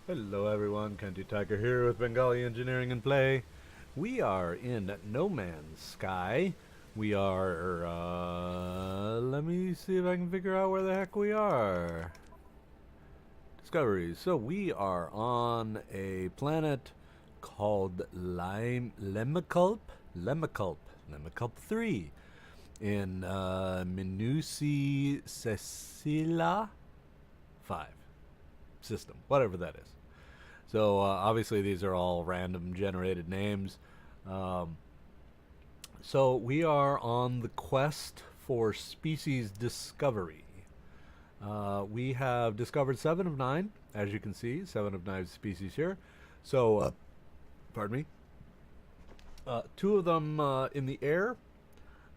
Hello everyone, Kenty Tiger here with Bengali Engineering and Play. We are in No Man's Sky. We are, let me see if I can figure out where the heck we are. Discoveries. So we are on a planet called Lemiculp 3 in Minusi Cecilia 5 system, whatever that is. So obviously these are all random generated names. Um, so we are on the quest for species discovery. We have discovered 7 of 9, as you can see, 7 of 9 species here. So, pardon me. 2 of them in the air,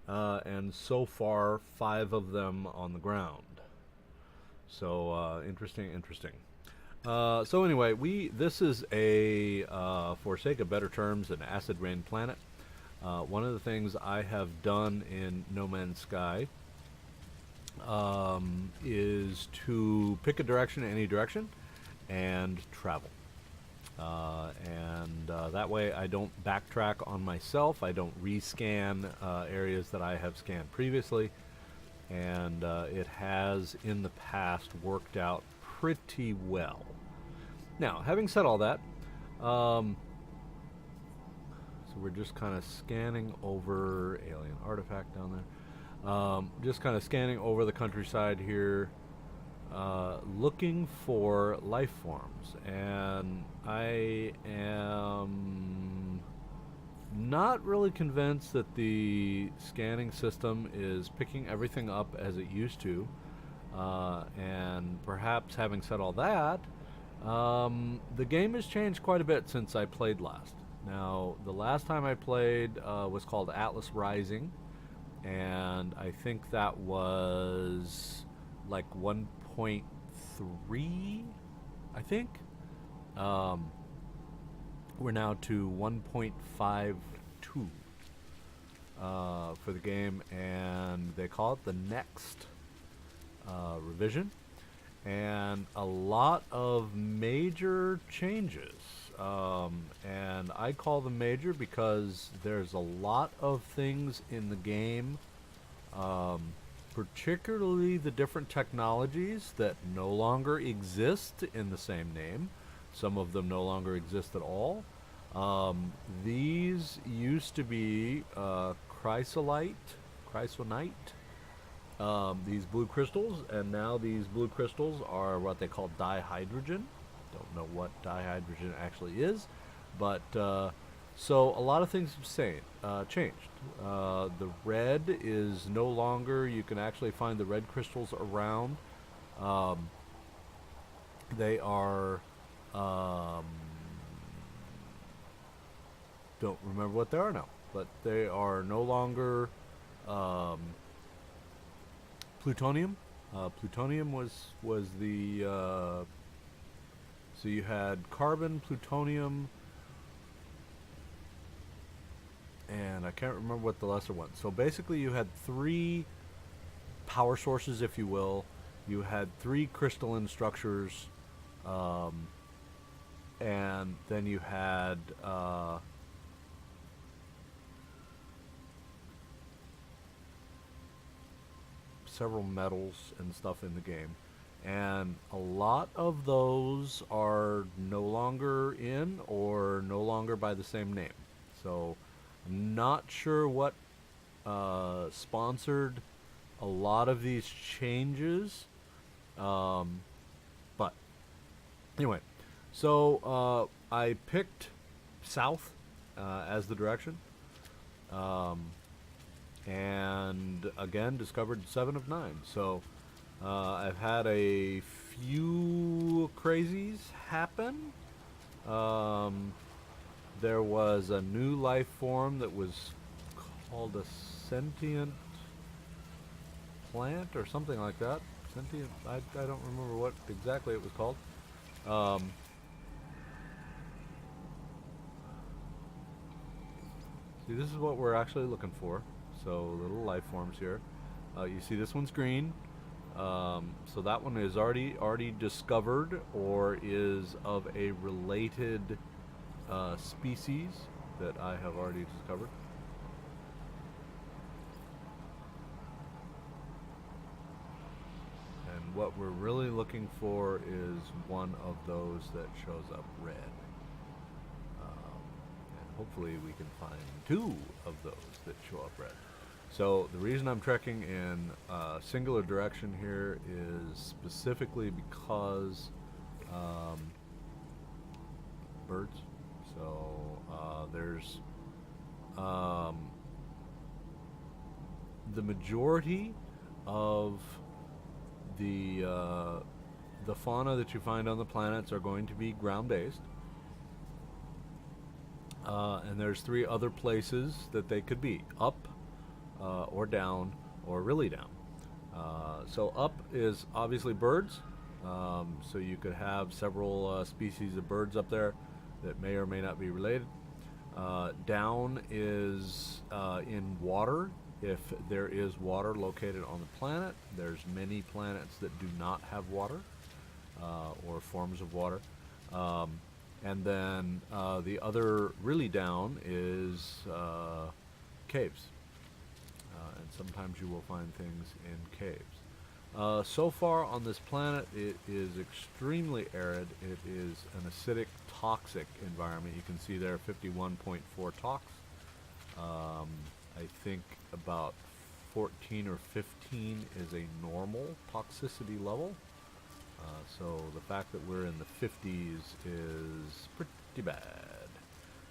and so far 5 of them on the ground. So interesting. So anyway, this is a for sake of better terms, an acid rain planet. One of the things I have done in No Man's Sky is to pick a direction, any direction, and travel. And that way I don't backtrack on myself. I don't rescan areas that I have scanned previously. And it has in the past worked out pretty well. Now, having said all that, so we're just kind of scanning over alien artifact down there. Just kind of scanning over the countryside here, looking for life forms, and I am not really convinced that the scanning system is picking everything up as it used to. And perhaps having said all that, the game has changed quite a bit since I played last. Now, the last time I played was called Atlas Rising, and I think that was like 1.3, I think. Um, we're now to 1.52 for the game, and they call it the next revision, and a lot of major changes. And I call them major because there's a lot of things in the game, particularly the different technologies that no longer exist in the same name. Some of them no longer exist at all. These used to be chrysolite, these blue crystals, and now these blue crystals are what they call dihydrogen. Don't know what dihydrogen actually is, but so a lot of things have changed. The red is no longer, you can actually find the red crystals around. Um, they are, don't remember what they are now, but they are no longer plutonium. Plutonium was the so you had carbon, plutonium, and I can't remember what the lesser one. So basically, you had 3 power sources, if you will. You had 3 crystalline structures, and then you had several metals and stuff in the game, and a lot of those are no longer in or no longer by the same name. So I'm not sure what sponsored a lot of these changes, but anyway, so I picked south as the direction. Um, and again discovered 7 of 9. So I've had a few crazies happen. There was a new life form that was called a sentient plant or something like that. Sentient, I don't remember what exactly it was called. Um, See, this is what we're actually looking for. So little life forms here. You see this one's green. So that one is already discovered or is of a related species that I have already discovered. And what we're really looking for is one of those that shows up red. And hopefully we can find two of those that show up red. So the reason I'm trekking in singular direction here is specifically because birds. So there's the majority of the fauna that you find on the planets are going to be ground-based. And there's three other places that they could be: up, or down, or really down. So up is obviously birds. So you could have several species of birds up there that may or may not be related. Down is in water. If there is water located on the planet, there's many planets that do not have water or forms of water. And then the other really down is caves. And sometimes you will find things in caves. So far on this planet, it is extremely arid. It is an acidic, toxic environment. You can see there 51.4 tox. I think about 14 or 15 is a normal toxicity level. So the fact that we're in the 50s is pretty bad.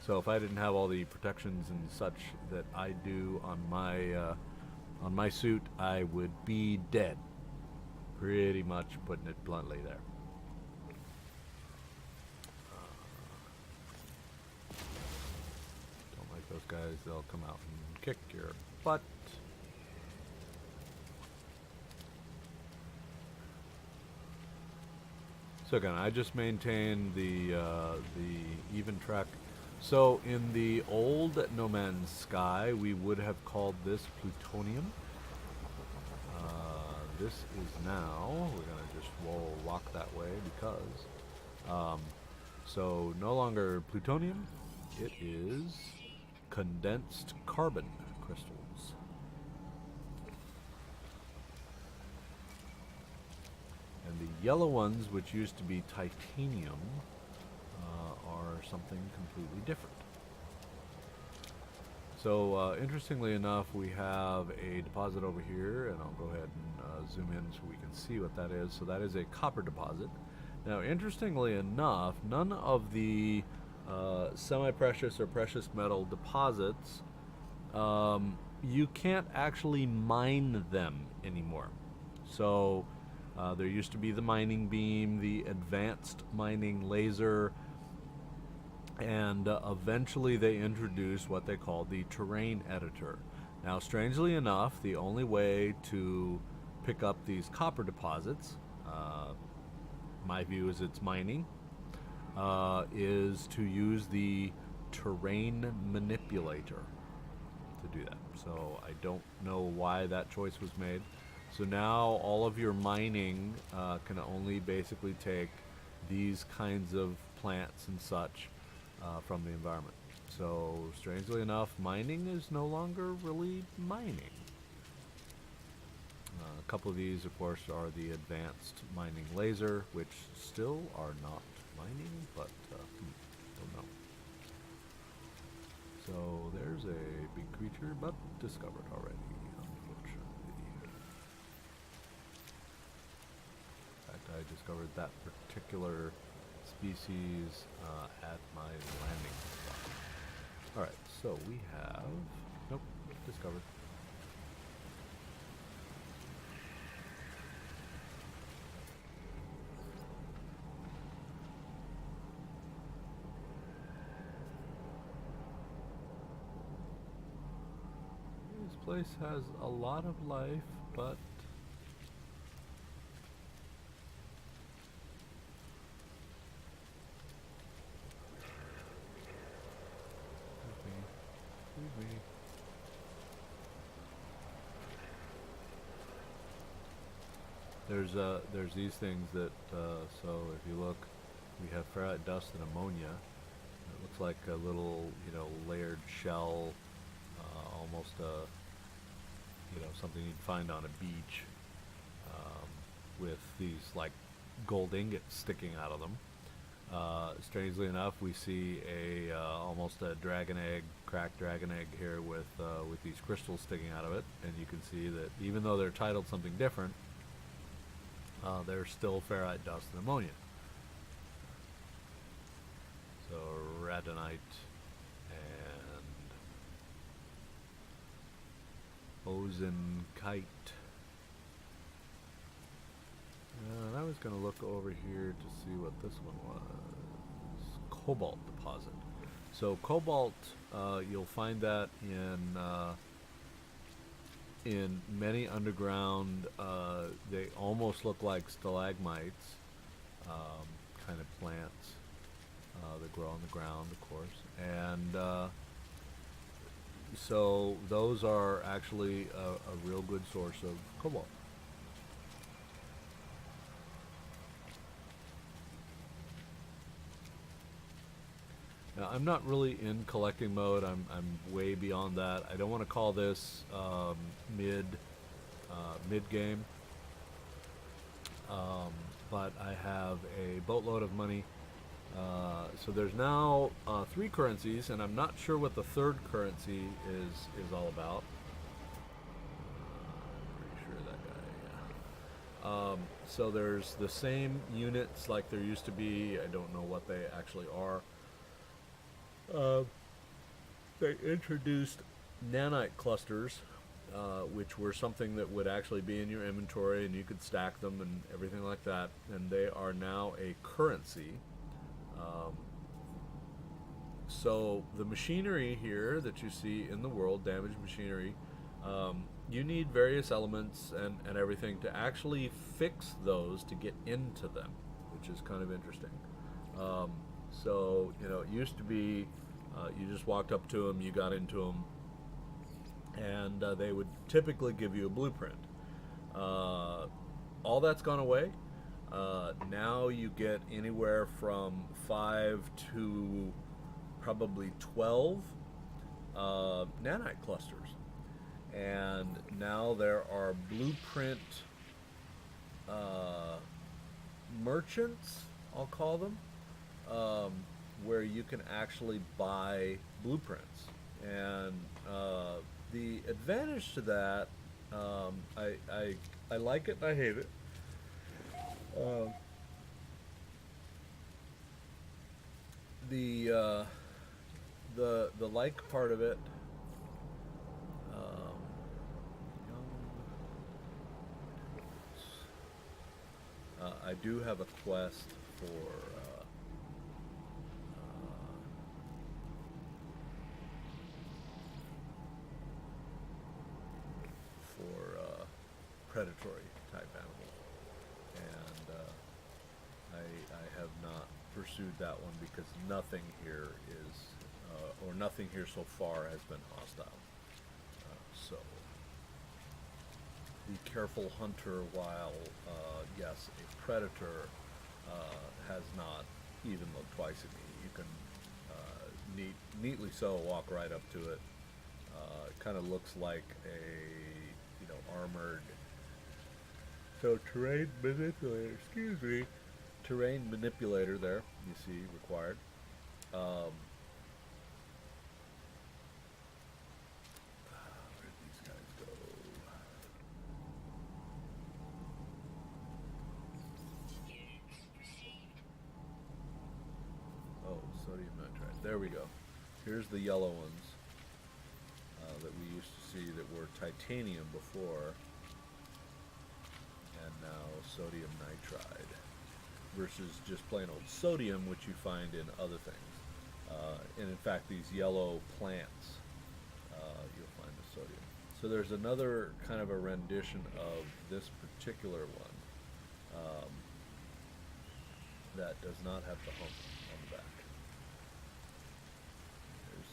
So if I didn't have all the protections and such that I do on my suit, I would be dead. Pretty much putting it bluntly there. Don't like those guys. They'll come out and kick your butt. So again, I just maintain the even track. So in the old No Man's Sky, we would have called this plutonium. This is now, we're going to just walk that way because, so no longer plutonium, it is condensed carbon crystals. And the yellow ones, which used to be titanium, are something completely different. So interestingly enough, we have a deposit over here, and I'll go ahead and zoom in so we can see what that is. So that is a copper deposit. Now, interestingly enough, none of the semi-precious or precious metal deposits, you can't actually mine them anymore. So there used to be the mining beam, the advanced mining laser, and eventually they introduced what they called the terrain editor. Now, strangely enough, the only way to pick up these copper deposits, my view is it's mining, is to use the terrain manipulator to do that. So I don't know why that choice was made. So now all of your mining can only basically take these kinds of plants and such from the environment. So strangely enough, mining is no longer really mining. A couple of these, of course, are the advanced mining laser, which still are not mining, but don't know. So there's a big creature, but discovered already, unfortunately. In fact, I discovered that particular species at my landing spot. Alright, so we have... Nope, discovered. This place has a lot of life, but excuse me. there's these things that so if you look, we have ferrite dust and ammonia. It looks like a little, layered shell, almost something you'd find on a beach, with these like gold ingots sticking out of them. Strangely enough, we see a almost a dragon egg, cracked dragon egg here with these crystals sticking out of it, and you can see that even though they're titled something different, they're still ferrite dust and ammonia. So radonite and ozenkite. And I was going to look over here to see what this one was. Cobalt deposit. So cobalt, you'll find that in many underground. They almost look like stalagmites, kind of plants that grow on the ground, of course, and so those are actually a real good source of cobalt. Now, I'm not really in collecting mode. I'm way beyond that. I don't want to call this mid game, but I have a boatload of money. So there's now 3 currencies, and I'm not sure what the third currency is all about. Pretty sure that guy. Yeah. So there's the same units like there used to be. I don't know what they actually are. They introduced nanite clusters, which were something that would actually be in your inventory, and you could stack them and everything like that. And they are now a currency. So the machinery here that you see in the world, damaged machinery, you need various elements and everything to actually fix those to get into them, which is kind of interesting. So, it used to be you just walked up to them, you got into them, and they would typically give you a blueprint. All that's gone away. Now you get anywhere from 5 to probably 12 nanite clusters. And now there are blueprint merchants, I'll call them, where you can actually buy blueprints. And the advantage to that, I like it and I hate it. The like part of it, I do have a quest for predatory type animals, and I have not pursued that one because nothing here is, or nothing here so far has been hostile. So the careful hunter, while yes, a predator, has not even looked twice at me. You can neatly so walk right up to it. It kind of looks like a armored. So terrain manipulator, excuse me, terrain manipulator there, you see, required. Where did these guys go? Oh, sodium nitride. There we go. Here's the yellow ones that we used to see that were titanium before. And now sodium nitride versus just plain old sodium, which you find in other things. And in fact, these yellow plants, you'll find the sodium. So there's another kind of a rendition of this particular one that does not have the hump on the back. There's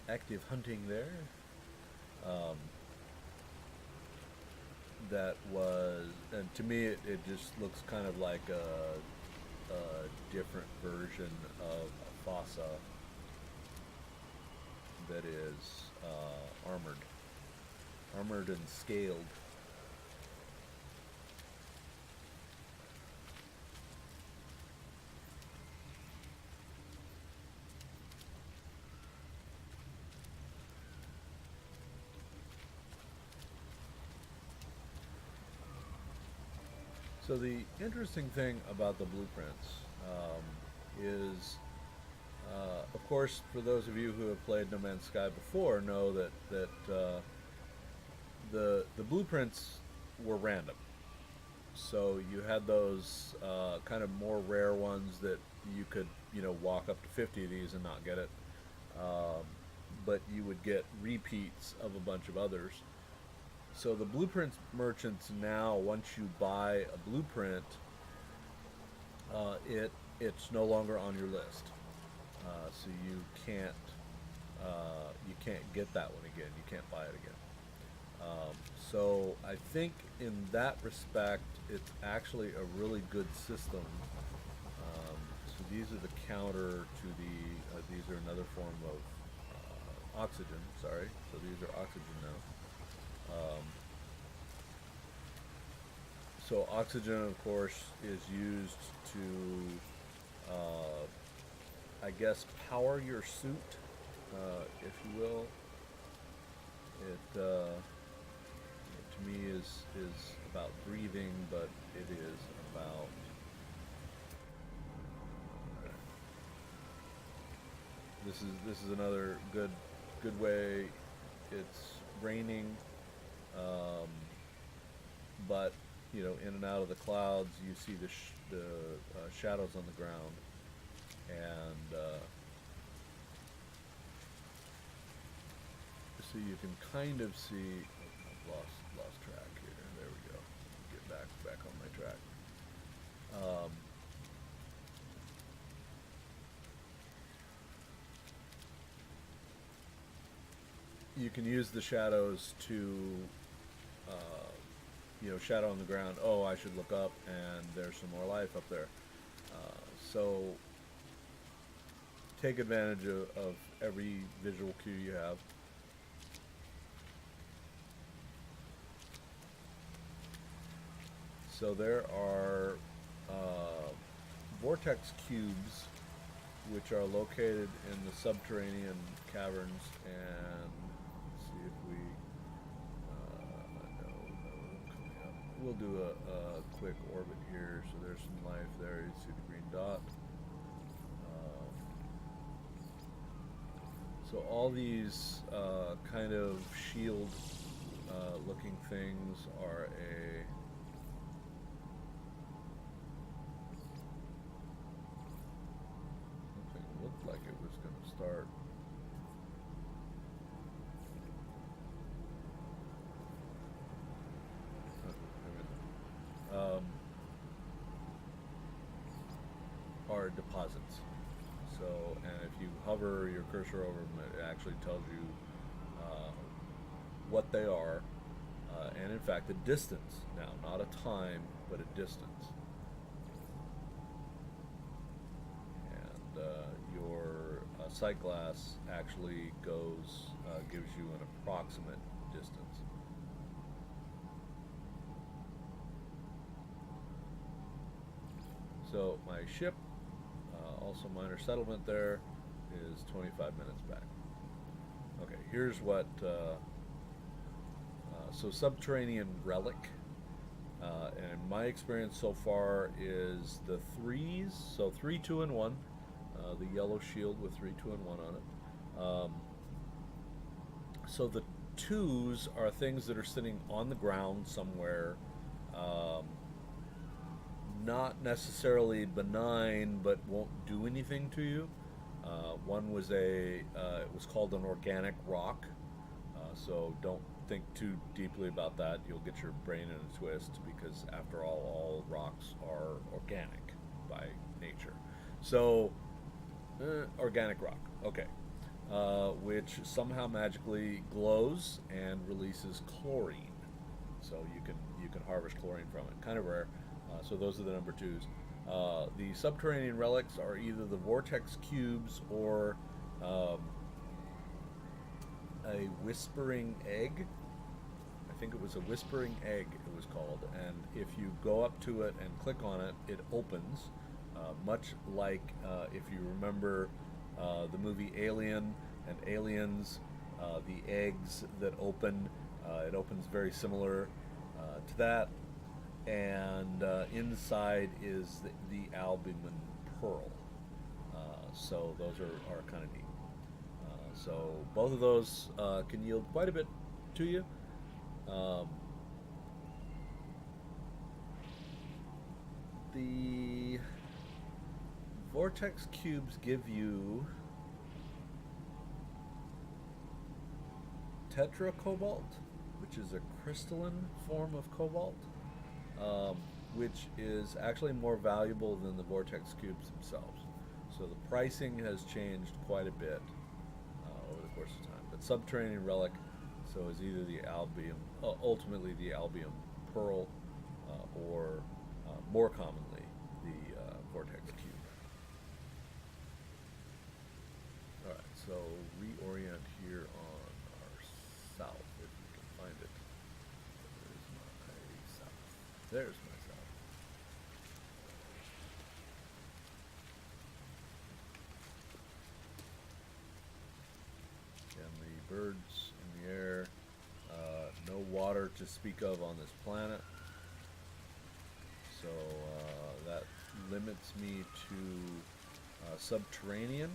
active hunting there. that was, and to me, it just looks kind of like a different version of a fossa that is armored and scaled. So the interesting thing about the blueprints is, of course, for those of you who have played No Man's Sky before, know that the blueprints were random. So you had those kind of more rare ones that you could, walk up to 50 of these and not get it. Um, but you would get repeats of a bunch of others. So the blueprints merchants now, once you buy a blueprint, it's no longer on your list. So you can't get that one again. You can't buy it again. So I think in that respect, it's actually a really good system. So these are the counter to these are another form of oxygen. Sorry. So these are oxygen now. So oxygen, of course, is used to, I guess, power your suit, if you will. It to me is about breathing, but it is about. This is another good way. It's raining, but in and out of the clouds, you see the shadows on the ground, and so you can kind of see. I've lost track here. There we go. Get back on my track. You can use the shadows to, shadow on the ground. Oh, I should look up, and there's some more life up there. So take advantage of every visual cue you have. So there are vortex cubes, which are located in the subterranean caverns, and let's see if we no, coming up. We'll do a quick orbit here. So there's some life there. You see the green dot. So all these kind of shield looking things are looked like it was going to start. Are deposits. So, and if you hover your cursor over them, it actually tells you what they are, and in fact, a distance. Now, not a time, but a distance. And your sight glass actually gives you an approximate distance. So my ship, also minor settlement there, is 25 minutes back. Okay, here's what, so subterranean relic, and my experience so far is the threes, so 3, 2, and 1, the yellow shield with 3, 2, and 1 on it. So the twos are things that are sitting on the ground somewhere, not necessarily benign, but won't do anything to you. One was it was called an organic rock, so don't think too deeply about that. You'll get your brain in a twist, because after all rocks are organic by nature. So, organic rock, okay, which somehow magically glows and releases chlorine. So you you can harvest chlorine from it. Kind of rare. So those are the number twos. The subterranean relics are either the vortex cubes or a whispering egg. I think it was a whispering egg, it was called. And if you go up to it and click on it, it opens, much like if you remember the movie Alien and Aliens, the eggs that open, it opens very similar to that. And inside is the albumin pearl. So those are kind of neat. So both of those can yield quite a bit to you. The vortex cubes give you tetracobalt, which is a crystalline form of cobalt, which is actually more valuable than the vortex cubes themselves. So the pricing has changed quite a bit over the course of time. But subterranean relic, so is either the albium, ultimately the albium pearl, or more commonly the vortex cube. All right, so reorient here on our south, if we can find it. There's my south. There's my south. And the birds in the air. No water to speak of on this planet. So that limits me to subterranean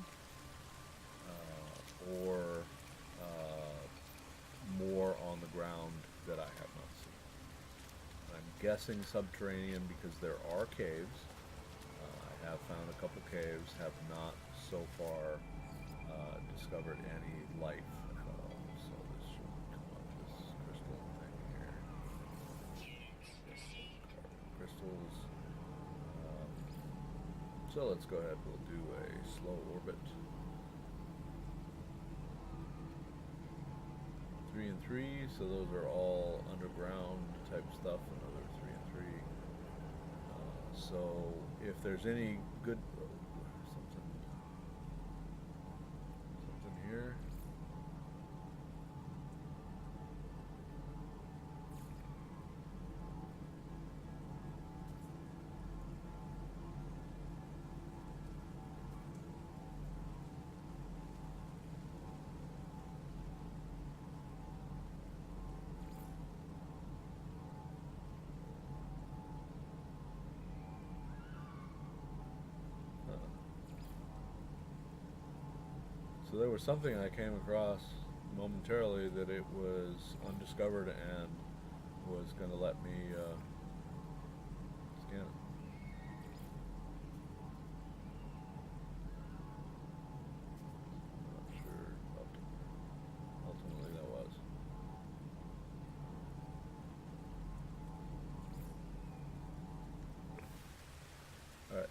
or more on the ground that I have not seen. I'm guessing subterranean because there are caves. I have found a couple caves, have not so far discovered any life at all. So this should come up, this crystal thing here. Carbon crystals. So let's go ahead, we'll do a slow orbit. 3 and 3, so those are all underground type stuff, another 3 and 3. So if there's any good, something here. So there was something I came across momentarily that it was undiscovered and was going to let me scan it. I'm not sure ultimately that was. All right.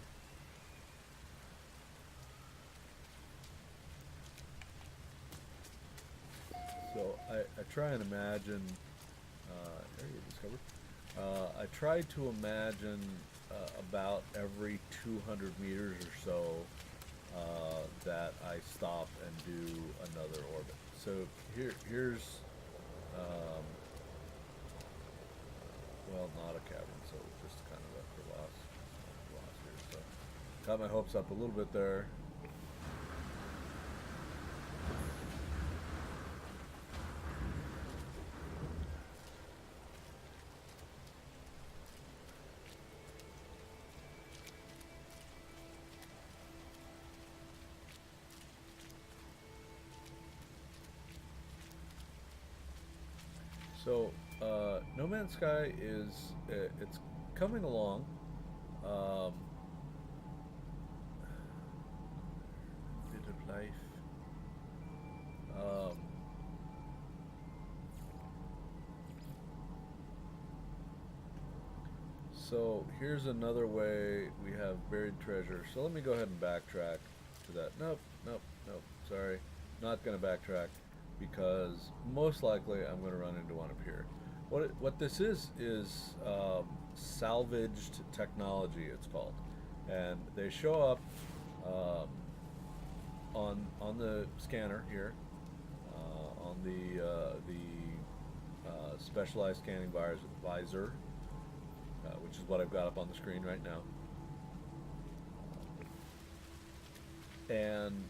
So I try and imagine, area discovered. I try to imagine about every 200 meters or so that I stop and do another orbit. So here's, well, not a cavern, so just kind of a crevasse here. So got my hopes up a little bit there. So, No Man's Sky is, it's coming along. Bit of life. So here's another way we have buried treasure. So let me go ahead and backtrack to that. Nope, sorry. Not going to backtrack because most likely I'm going to run into one up here. What this is salvaged technology. It's called, and they show up um, on the scanner here, on the specialized scanning visor, which is what I've got up on the screen right now. And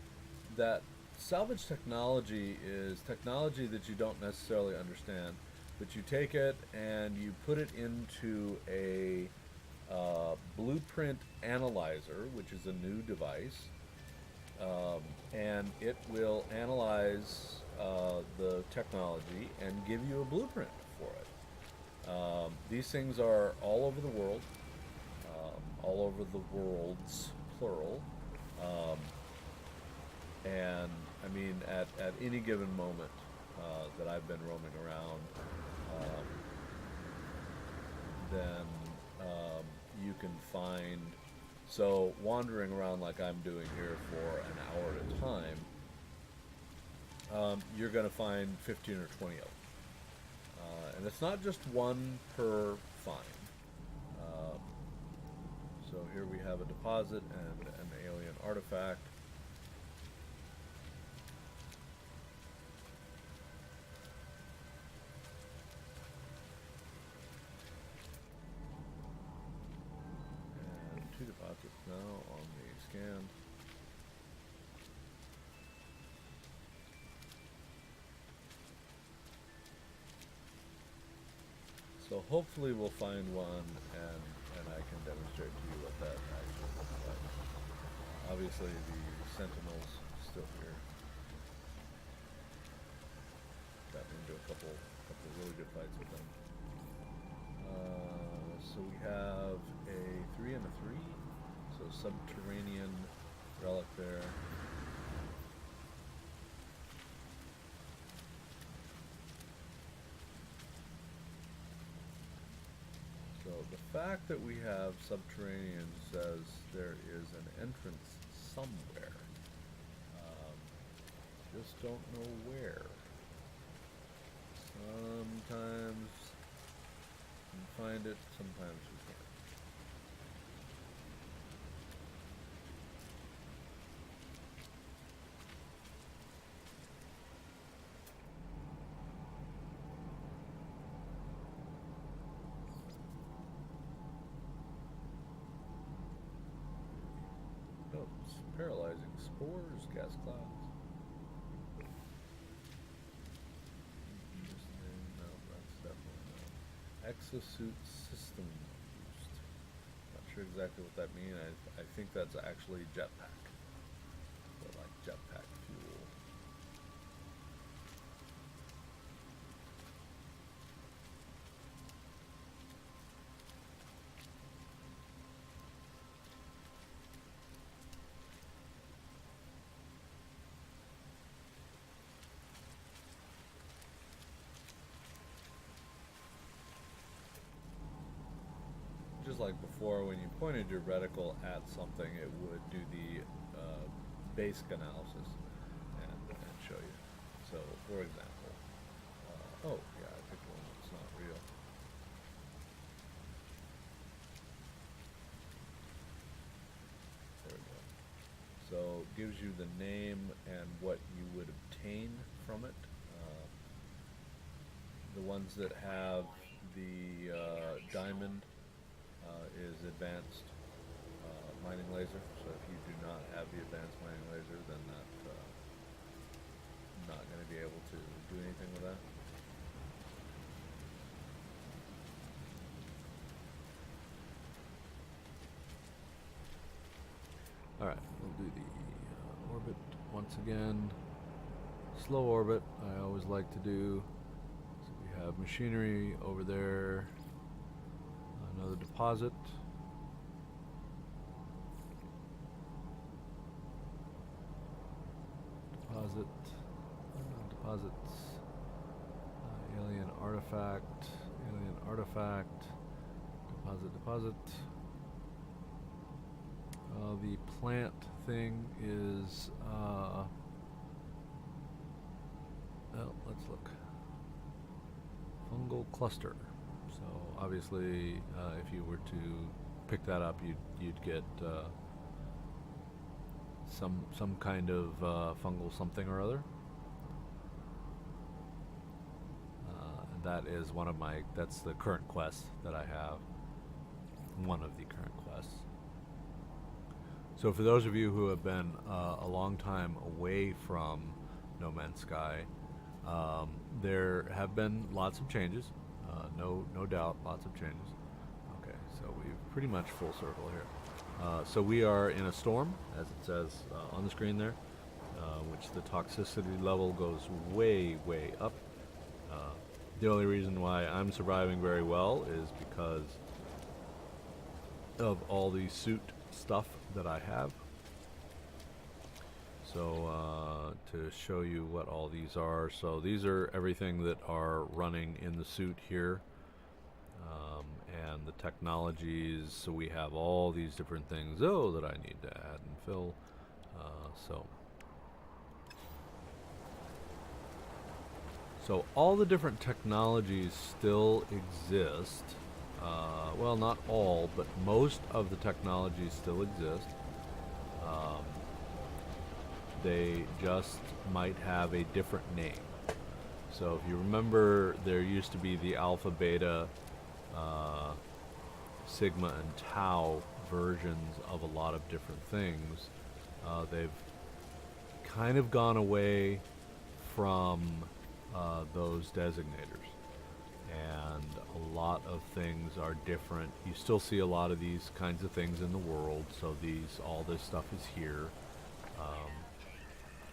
that salvage technology is technology that you don't necessarily understand, but you take it and you put it into a blueprint analyzer, which is a new device, and it will analyze the technology and give you a blueprint for it. These things are all over the world, all over the worlds, plural. Um, and I mean, at any given moment that I've been roaming around, um, then you can find, so wandering around like I'm doing here for an hour at a time, you're going to find 15 or 20 of them. And it's not just one per find. Um, so here we have a deposit and an alien artifact. And two deposits now on the scan. So hopefully we'll find one, and I can demonstrate to you what that actually looks like. Obviously the Sentinel's still here. Got into a couple really good fights with them. So we have a 3 and a 3. So subterranean relic there. So the fact that we have subterranean says there is an entrance somewhere. Just don't know where. Sometimes we can find it, sometimes we can't. Oh, it's paralyzing spores, gas clouds. Interesting. No, that's definitely no. Exosuit system boost. Not sure exactly what that means. I think that's actually jetpack. But like jetpack fuel. Just like before, when you pointed your reticle at something, it would do the basic analysis and show you. So, for example, oh yeah, I picked one that's not real. There we go. So, it gives you the name and what you would obtain from it. The ones that have the diamond is advanced mining laser. So if you do not have the advanced mining laser, then that's not going to be able to do anything with that. Alright, we'll do the orbit once again. Slow orbit, I always like to do. So we have machinery over there. Another deposit. Deposits. Alien artifact. Deposit. The plant thing is, well, let's look. fungal cluster. So obviously, if you were to pick that up, you'd get some kind of fungal something or other. And that is one of my. That's the current quest that I have. One of the current quests. So for those of you who have been a long time away from No Man's Sky, there have been lots of changes. No doubt, lots of changes. Okay, so we've pretty much full circle here. So we are in a storm, as it says on the screen there, which the toxicity level goes way, way up. The only reason why I'm surviving very well is because of all the suit stuff that I have. So to show you what all these are, so these are everything that are running in the suit here, and the technologies. So we have all these different things that I need to add and fill. So all the different technologies still exist. Well, not all, but most of the technologies still exist. They just might have a different name. So if you remember, there used to be the alpha, beta, sigma, and tau versions of a lot of different things. They've kind of gone away from those designators, and a lot of things are different. You still see a lot of these kinds of things in the world, so all this stuff is here.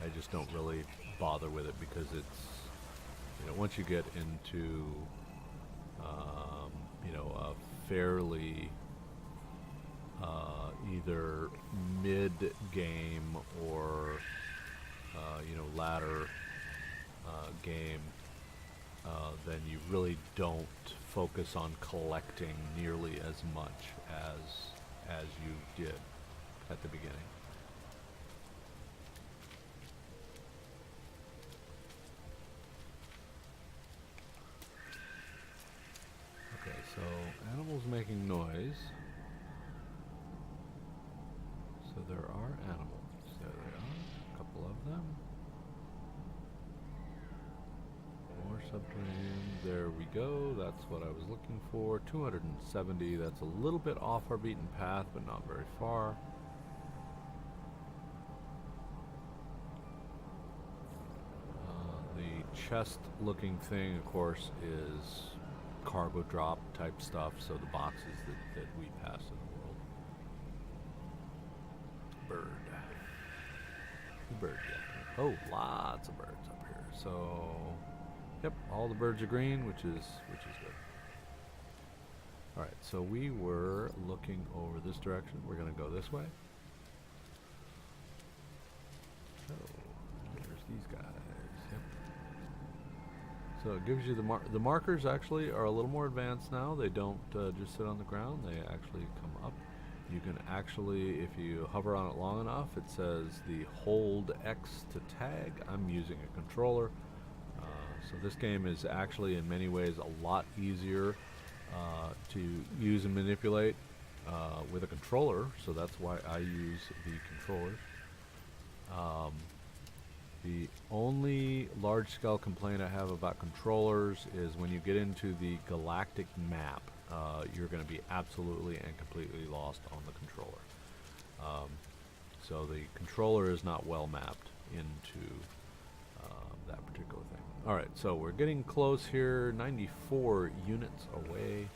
I just don't really bother with it because it's, once you get into, a fairly either mid-game or, latter game, then you really don't focus on collecting nearly as much as you did at the beginning. Okay, so animals making noise. So there are animals. There they are, a couple of them. More subterranean. There we go. That's what I was looking for. 270. That's a little bit off our beaten path, but not very far. The chest-looking thing, of course, is cargo drop type stuff. So the boxes that we pass in the world. Bird. The bird yet. Oh, lots of birds up here. So. Yep, all the birds are green, which is good. All right, so we were looking over this direction. We're going to go this way. So there's these guys. Yep. So it gives you the markers. Actually, are a little more advanced now. They don't just sit on the ground. They actually come up. You can actually, if you hover on it long enough, it says the hold X to tag. I'm using a controller. So this game is actually in many ways a lot easier to use and manipulate with a controller, so that's why I use the controllers. The only large-scale complaint I have about controllers is when you get into the galactic map, you're going to be absolutely and completely lost on the controller. So the controller is not well mapped into that particular thing. Alright, so we're getting close here, 94 units away.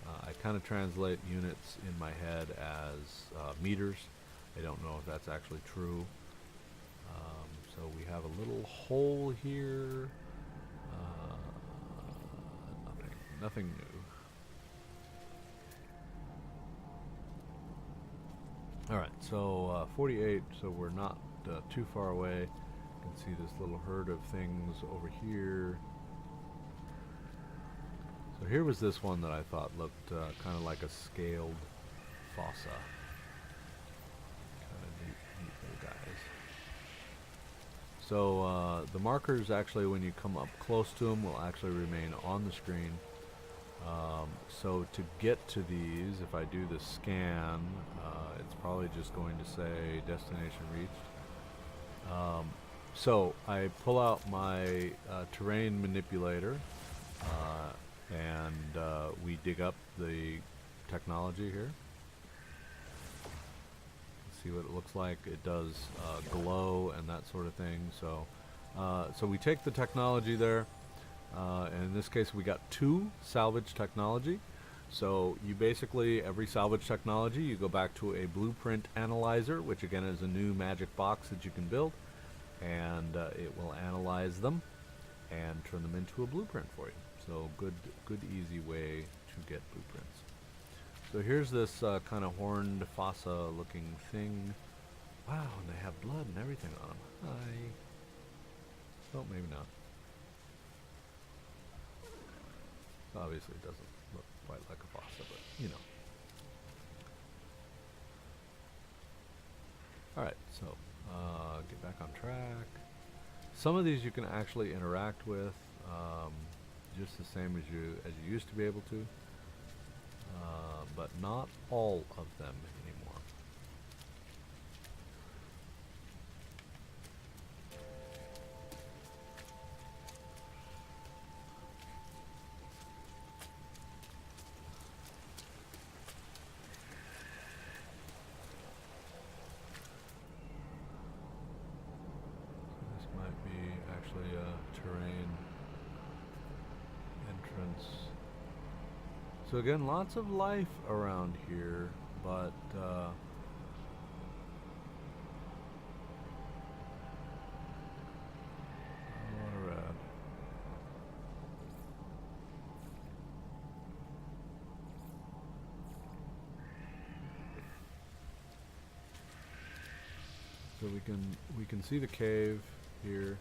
I kind of translate units in my head as meters. I don't know if that's actually true. So we have a little hole here. Nothing new. Alright, so 48, so we're not too far away. You can see this little herd of things over here. So here was this one that I thought looked kind of like a scaled fossa. Kind of neat little guys. So the markers actually, when you come up close to them, will actually remain on the screen. So to get to these, if I do the scan, it's probably just going to say destination reached. So I pull out my terrain manipulator, and we dig up the technology here. See what it looks like. It does glow and that sort of thing. So, so we take the technology there. And in this case, we got 2 salvage technology. So you basically, every salvage technology, you go back to a blueprint analyzer, which again is a new magic box that you can build, and it will analyze them and turn them into a blueprint for you. So good easy way to get blueprints. So here's this kind of horned fossa looking thing. Wow, and they have blood and everything on them. Hi. Oh, maybe not. Obviously it doesn't look quite like a fossa, but you know. Alright, so get back on track. Some of these you can actually interact with, just the same as you used to be able to, but not all of them anymore. This might be actually a terrain entrance. So again, lots of life around here, but so we can see the cave here.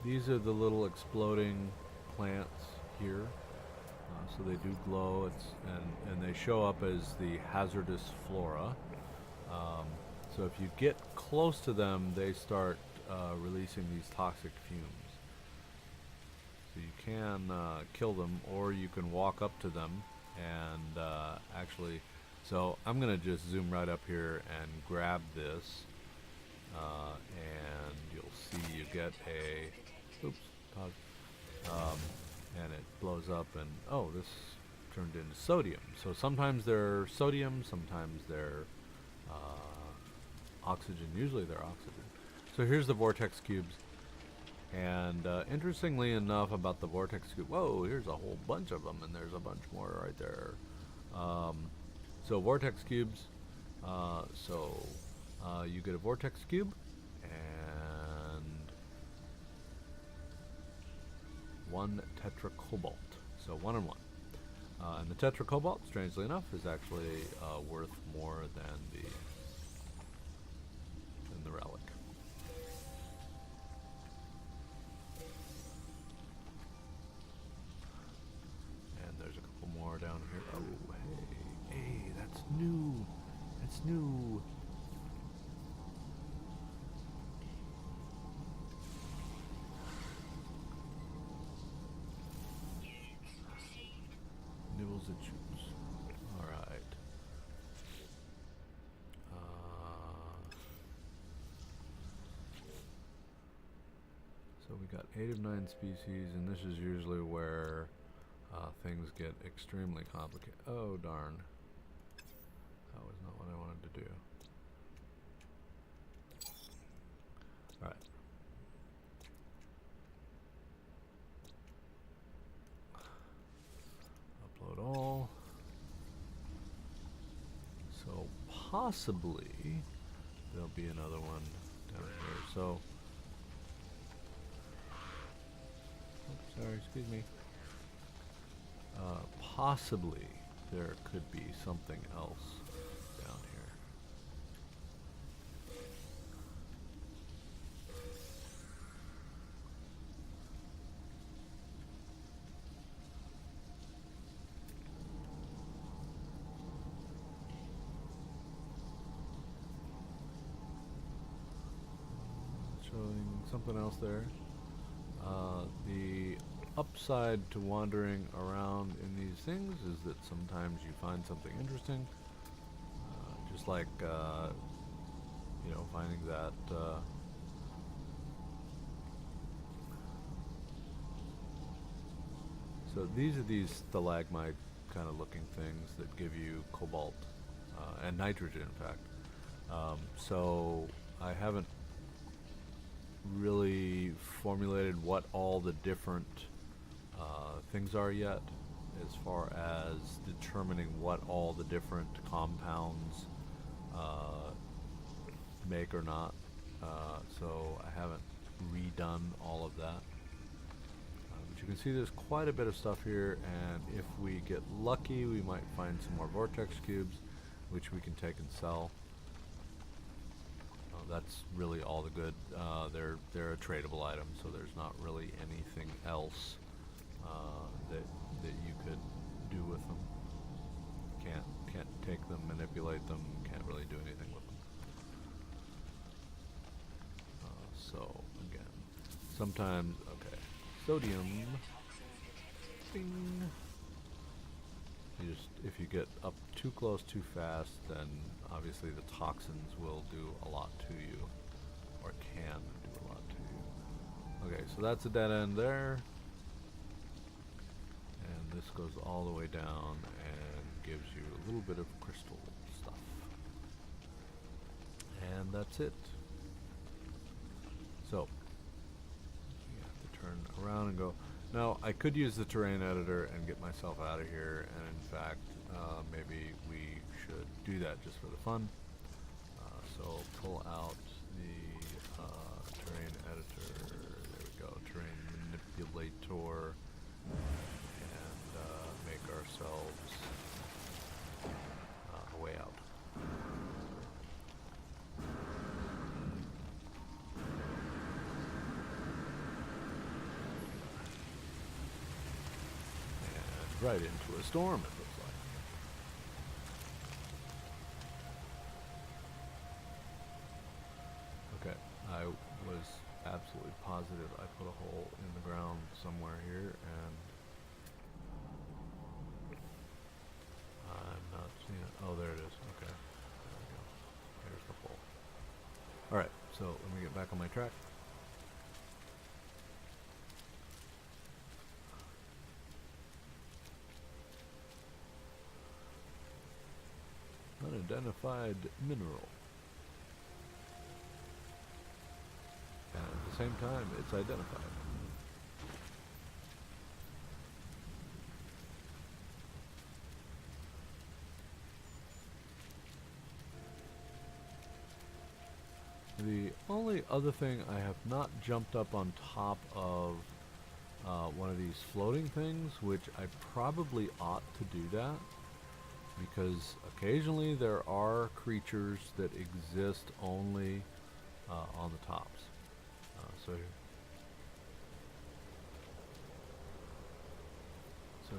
These are the little exploding plants here. So they do glow, and they show up as the hazardous flora. So if you get close to them, they start releasing these toxic fumes. So you can kill them, or you can walk up to them and actually. So I'm gonna just zoom right up here and grab this, and you'll see you get a. Oops. Pause. And it blows up, and oh, this turned into sodium. So sometimes they're sodium, sometimes they're oxygen. Usually they're oxygen. So here's the vortex cubes, and interestingly enough about the vortex cube, whoa, here's a whole bunch of them, and there's a bunch more right there. So vortex cubes, you get a vortex cube, and 1 tetracobalt, so 1 and 1. And the tetracobalt, strangely enough, is actually worth more than the relic. And there's a couple more down here. Oh, hey, that's new. That's new. Nibbles and chews. Alright. So we got 8 of 9 species, and this is usually where things get extremely complicated. Oh, darn. That was not what I wanted to do. Alright. Upload all. So possibly there'll be another one down here. So, oops, sorry, excuse me. Possibly there could be something else down here. Showing something else there. The upside to wandering around in these things is that sometimes you find something interesting, just like finding that so these are these stalagmite kind of looking things that give you cobalt and nitrogen, in fact. So I haven't really formulated what all the different things are yet, as far as determining what all the different compounds make or not. So I haven't redone all of that. But you can see there's quite a bit of stuff here, and if we get lucky, we might find some more vortex cubes, which we can take and sell. That's really all the good. They're a tradable item, so there's not really anything else that you could do with them. Can't take them, manipulate them. Can't really do anything with them. So again, sometimes sodium. Bing. If you get up too close too fast, then obviously the toxins will do a lot to you, or can do a lot to you. Okay, so that's a dead end there, and this goes all the way down and gives you a little bit of crystal stuff, and that's it. So you have to turn around and go. Now, I could use the terrain editor and get myself out of here, and in fact, maybe we should do that just for the fun. So pull out the terrain editor, there we go, terrain manipulator, and make ourselves a way out. Right into a storm, it looks like. Okay, I was absolutely positive I put a hole in the ground somewhere here, and I'm not seeing it. Oh, there it is. Okay, there we go. There's the hole. Alright, so let me get back on my track. Unidentified mineral. And at the same time, it's identified. The only other thing, I have not jumped up on top of one of these floating things, which I probably ought to do that, because occasionally there are creatures that exist only on the tops. So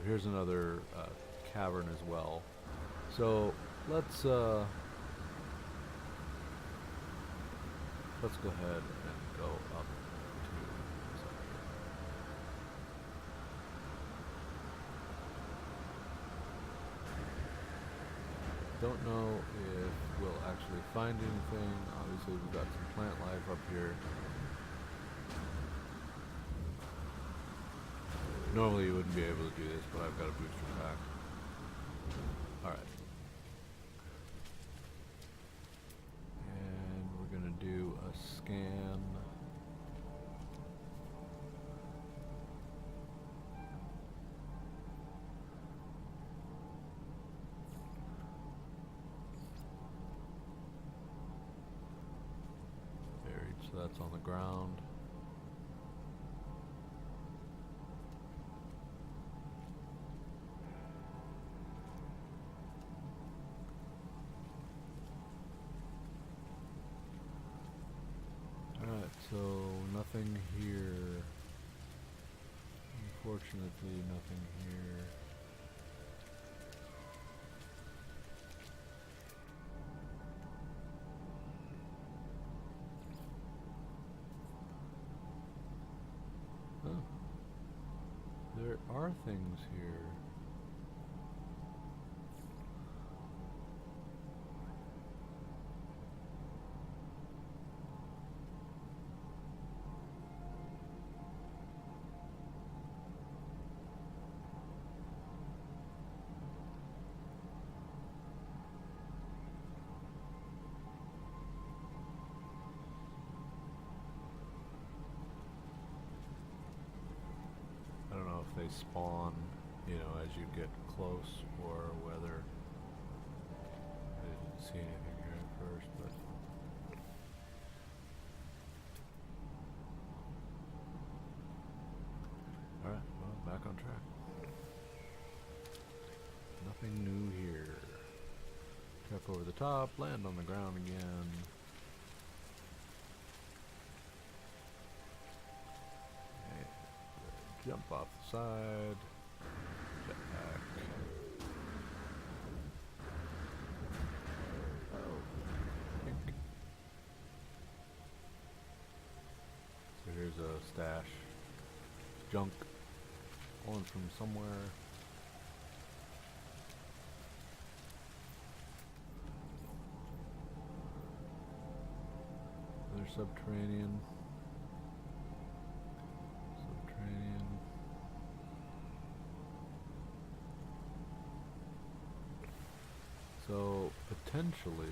here's another cavern as well. So let's go ahead and go up to this area. Don't know if we'll actually find anything. Obviously we've got some plant life up here. Normally you wouldn't be able to do this, but I've got a booster pack. Alright. And we're going to do a scan. Buried, so that's on the ground. Alright, so nothing here. Unfortunately, nothing here. are things here. I don't know if they spawn, you know, as you get close, or whether I didn't see anything here at first, but alright, well, back on track. Nothing new here. Check over the top, land on the ground again. Jump off the side, jetpack. Oh, pink. So here's a stash. Junk. Pulling from somewhere. Another subterranean. So, potentially,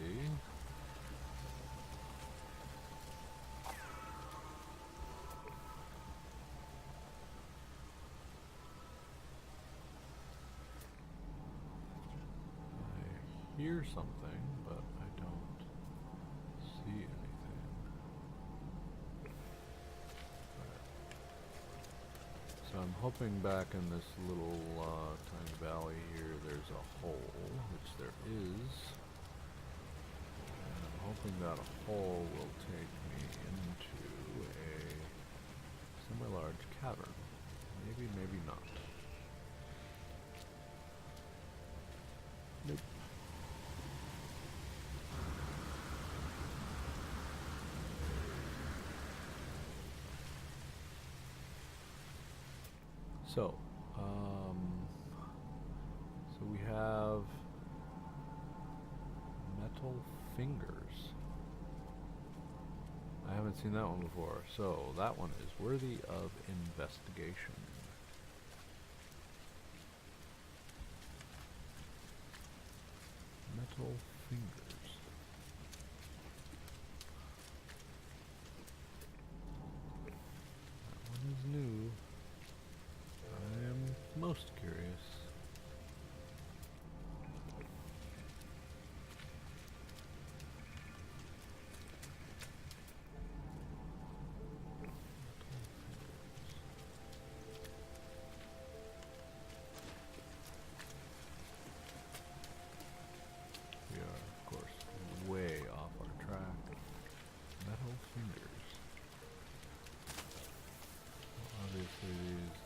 I hear something, but I don't see anything. So I'm hoping back in this little tiny valley here there's a hole, which there is. And I'm hoping that a hole will take me into a semi-large cavern. Maybe, maybe not. Nope. So we have metal fingers. I haven't seen that one before, so that one is worthy of investigation. Metal fingers. That one is new. I am most curious. We are, of course, way off our track. Metal fingers. Well, obviously these,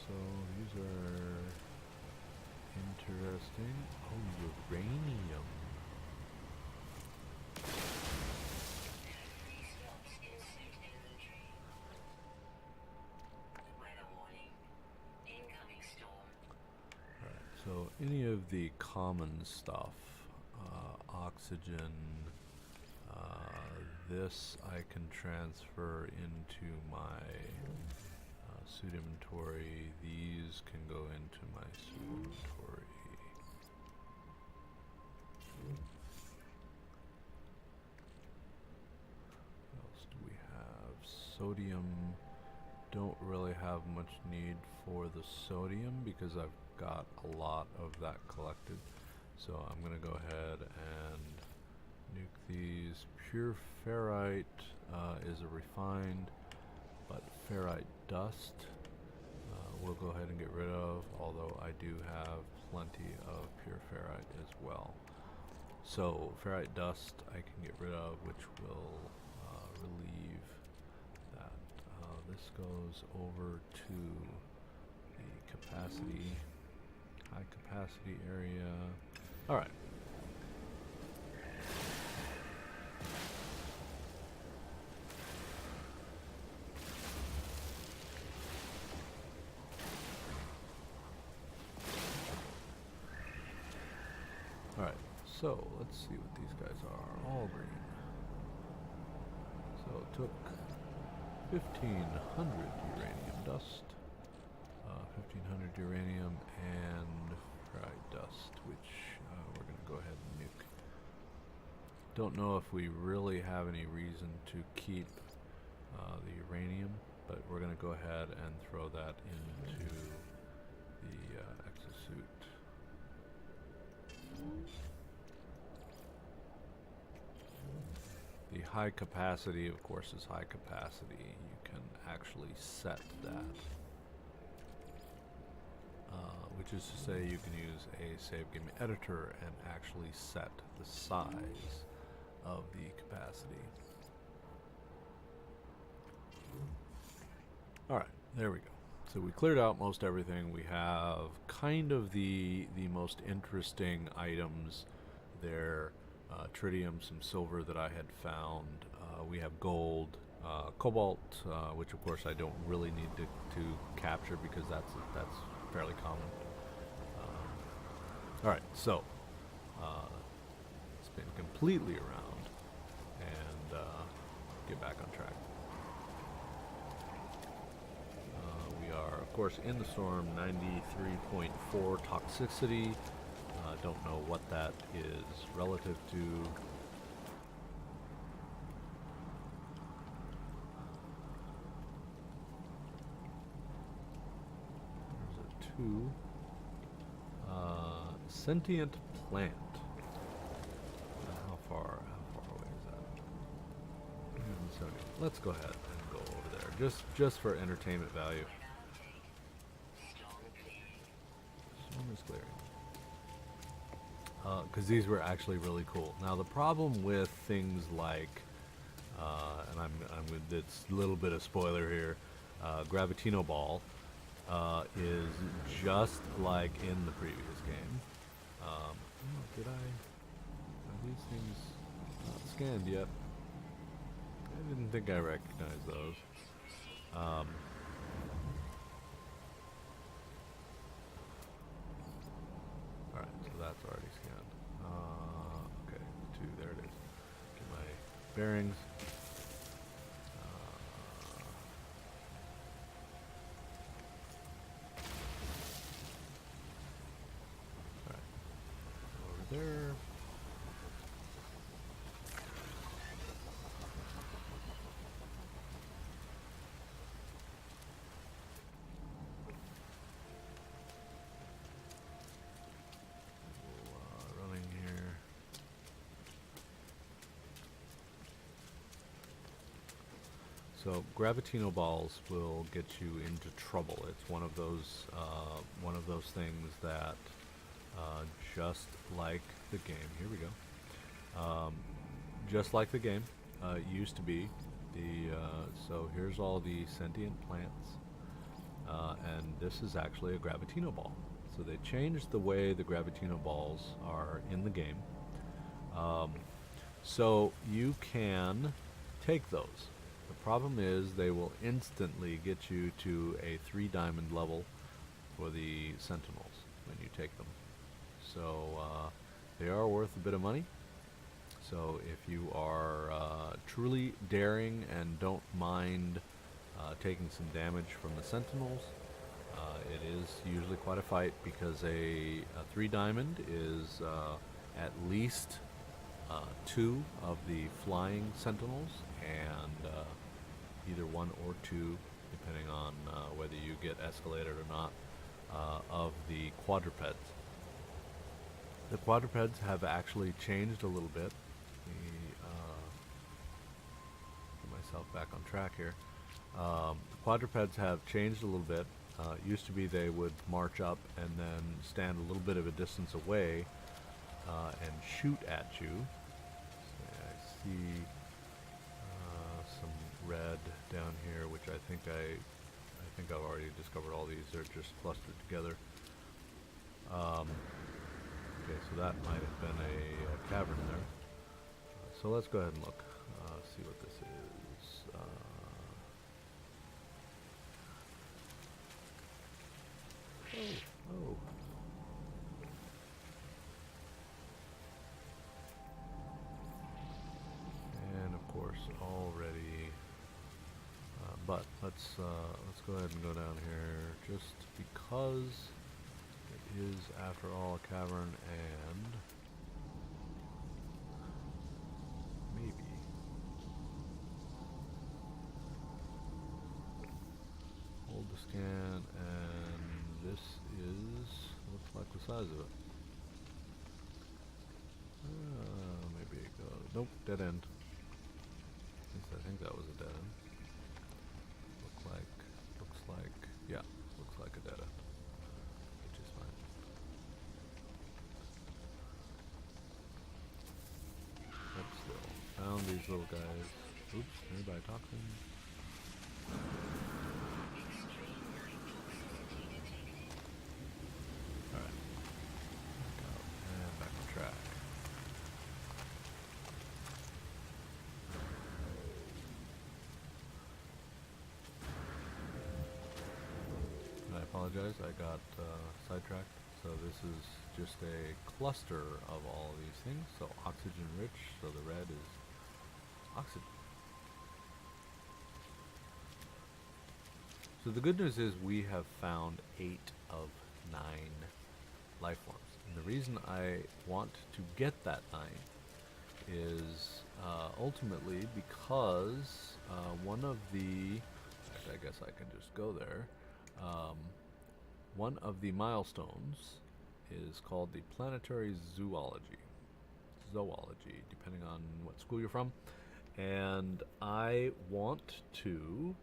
so these are interesting. Oh, uranium. Alright, so any of the common stuff, oxygen, this I can transfer into my suit inventory. These can go into my suit inventory. What else do we have? Sodium. Don't really have much need for the sodium because I've got a lot of that collected. So I'm going to go ahead and nuke these. Pure ferrite is a refined, but ferrite dust we'll go ahead and get rid of, although I do have plenty of pure ferrite as well. So ferrite dust I can get rid of, which will relieve that. this goes over to the capacity, high capacity area. All right. All right. So let's see what these guys are. All green. So it took 1,500 uranium dust, 1,500 uranium and fried dust, which we're going to go ahead and nuke. Don't know if we really have any reason to keep the uranium, but we're going to go ahead and throw that into the exosuit. The high capacity, of course, is high capacity. You can actually set that, which is to say you can use a save game editor and actually set the size of the capacity. Alright, there we go. So we cleared out most everything. We have kind of the most interesting items there. Tritium, some silver that I had found. We have gold, cobalt, which of course I don't really need to capture because that's fairly common. All right, so spin completely around and get back on track. We are, of course, in the storm. 93.4 toxicity. Don't know what that is relative to. There's a 2. Sentient plant. How far away is that? 170. Let's go ahead and go over there, just for entertainment value. Storm is clearing. Because these were actually really cool. Now the problem with things like, and I'm with this little bit of spoiler here, Gravitino Ball is just like in the previous game. Did I? Are these things not scanned yet? I didn't think I recognized those. Alright, so that's already scanned. Okay, 2, there it is. Get my bearings. Alright, over there. So Gravitino balls will get you into trouble. It's one of those things that just like the game. Here we go. Just like the game used to be. So here's all the sentient plants, and this is actually a Gravitino ball. So they changed the way the Gravitino balls are in the game. So you can take those. The problem is they will instantly get you to a 3 diamond level for the Sentinels when you take them. So they are worth a bit of money. So if you are truly daring and don't mind taking some damage from the Sentinels, it is usually quite a fight because a 3 diamond is at least 2 of the flying Sentinels and either 1 or 2, depending on whether you get escalated or not, of the quadrupeds. The quadrupeds have actually changed a little bit. Get myself back on track here. The quadrupeds have changed a little bit. It used to be they would march up and then stand a little bit of a distance away and shoot at you. So I see some red down here, which I think I've already discovered all these. They're just clustered together. Okay, so that might have been a cavern there. So let's go ahead and look, see what this is. Oh. And of course, already. But let's go ahead and go down here, just because it is, after all, a cavern, and maybe hold the scan, and this looks like the size of it. Maybe it goes. Nope, dead end. At least I think that was a dead end. Looks like a dead end, which is fine. But still, found these little guys. Oops, nearby toxins. Alright. Back out and back on track. I apologize, I got sidetracked. So this is just a cluster of all of these things. So oxygen rich, so the red is oxygen. So the good news is we have found 8 of 9 life forms. And the reason I want to get that 9 is ultimately because one of the, I guess I can just go there. One of the milestones is called the planetary zoology, depending on what school you're from. And I want to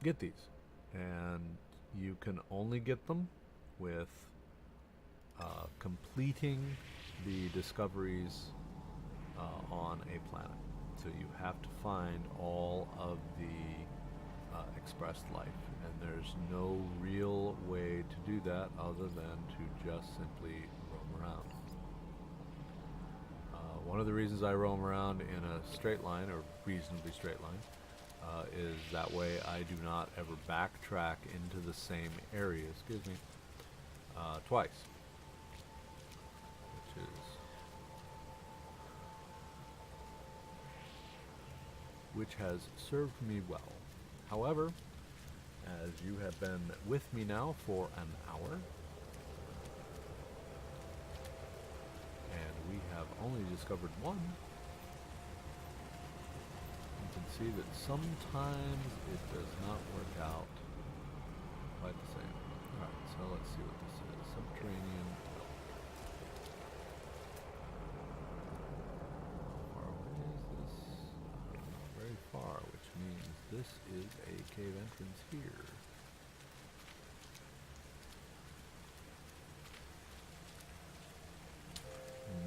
get these. And you can only get them with completing the discoveries on a planet. So you have to find all of the expressed life, and there's no real way to do that other than to just simply roam around. One of the reasons I roam around in a straight line, or reasonably straight line, is that way I do not ever backtrack into the same area, twice, which has served me well. However, as you have been with me now for an hour, and we have only discovered one, you can see that sometimes it does not work out quite the same. Alright, so let's see what this is. Subterranean. How far away is this? Not very far, which means this is a cave entrance here.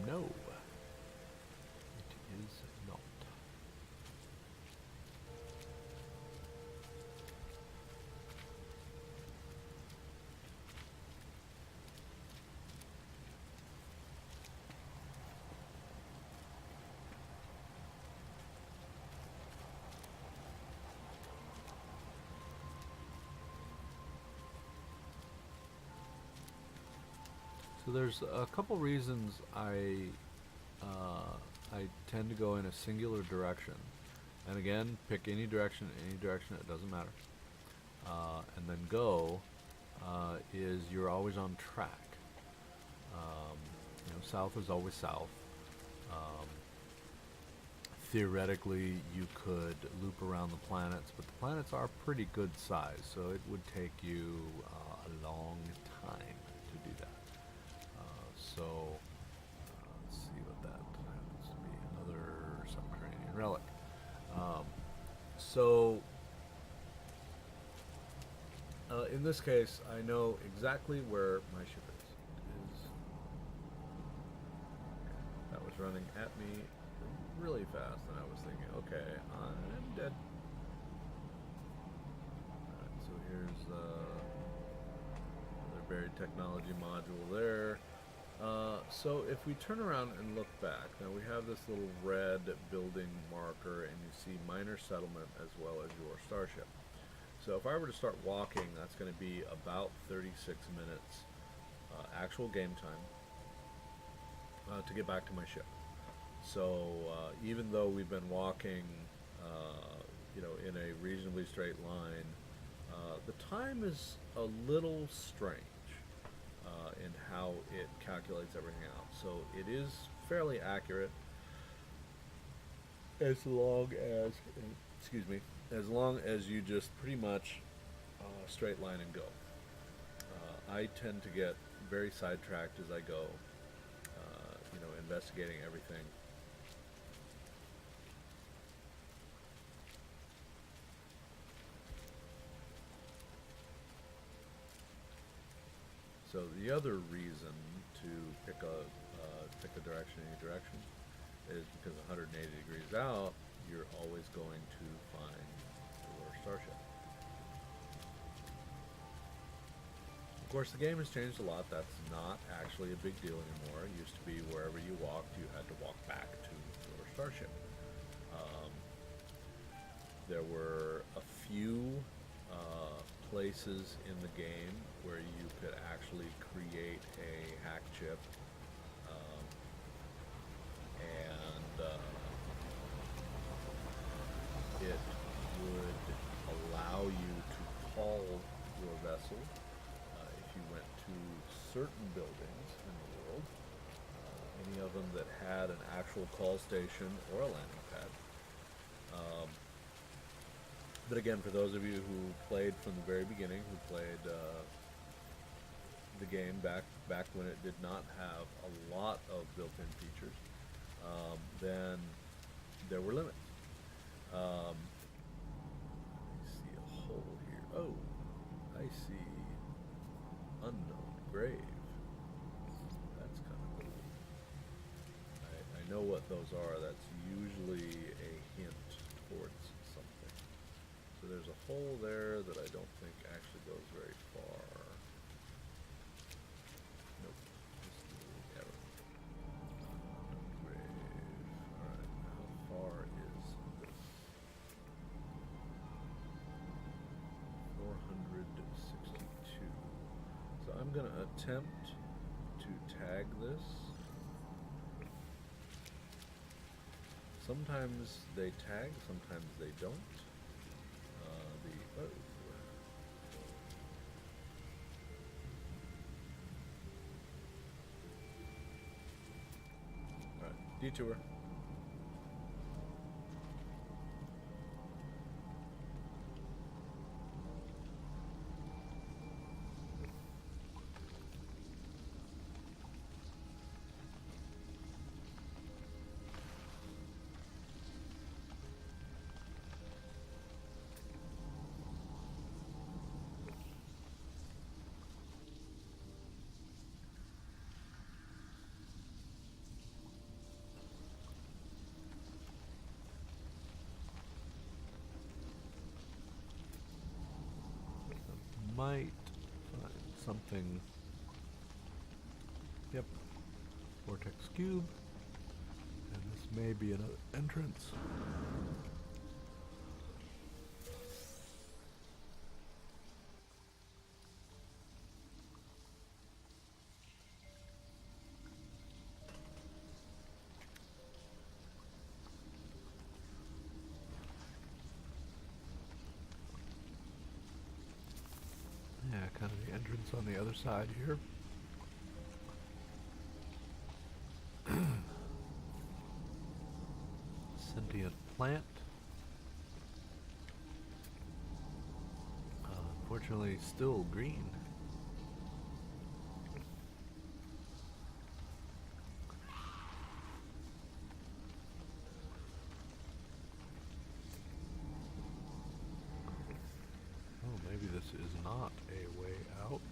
No, it is not. So there's a couple reasons I tend to go in a singular direction, and again, pick any direction, it doesn't matter. And then go is you're always on track. South is always south. Theoretically, you could loop around the planets, but the planets are pretty good size, so it would take you a long time to do that. Let's see what that happens to be. Another subterranean relic. In this case, I know exactly where my ship is. That was running at me. really fast, and I was thinking, okay, I'm dead. Alright, so here's another buried technology module there. So if we turn around and look back, now we have this little red building marker, and you see minor settlement as well as your starship. So if I were to start walking, that's going to be about 36 minutes actual game time to get back to my ship. So even though we've been walking, in a reasonably straight line, the time is a little strange in how it calculates everything out. So it is fairly accurate as long as, as long as you just pretty much straight line and go. I tend to get very sidetracked as I go, investigating everything. So the other reason to pick a direction in any direction is because 180 degrees out, you're always going to find your starship. Of course, the game has changed a lot. That's not actually a big deal anymore. It used to be wherever you walked, you had to walk back to your starship. There were a few places in the game where you could actually create a hack chip, and it would allow you to call your vessel if you went to certain buildings in the world, any of them that had an actual call station or a landing pad. But again, for those of you who played from the very beginning, who played the game back when it did not have a lot of built-in features, then there were limits. I see a hole here. Oh, I see unknown grave. That's kind of cool. I know what those are. That's usually a hint towards something. So there's a hole there that I don't think actually goes very far. Nope. Just a little arrow. Grave. Alright, how far is this? 462. So I'm going to attempt to tag this. Sometimes they tag, sometimes they don't. Alright, detour. Might find something. Yep, vortex cube, and this may be another entrance. Yeah, kind of the entrance on the other side here. Sentient plant. Unfortunately, still green. Oh, maybe this is not a way out.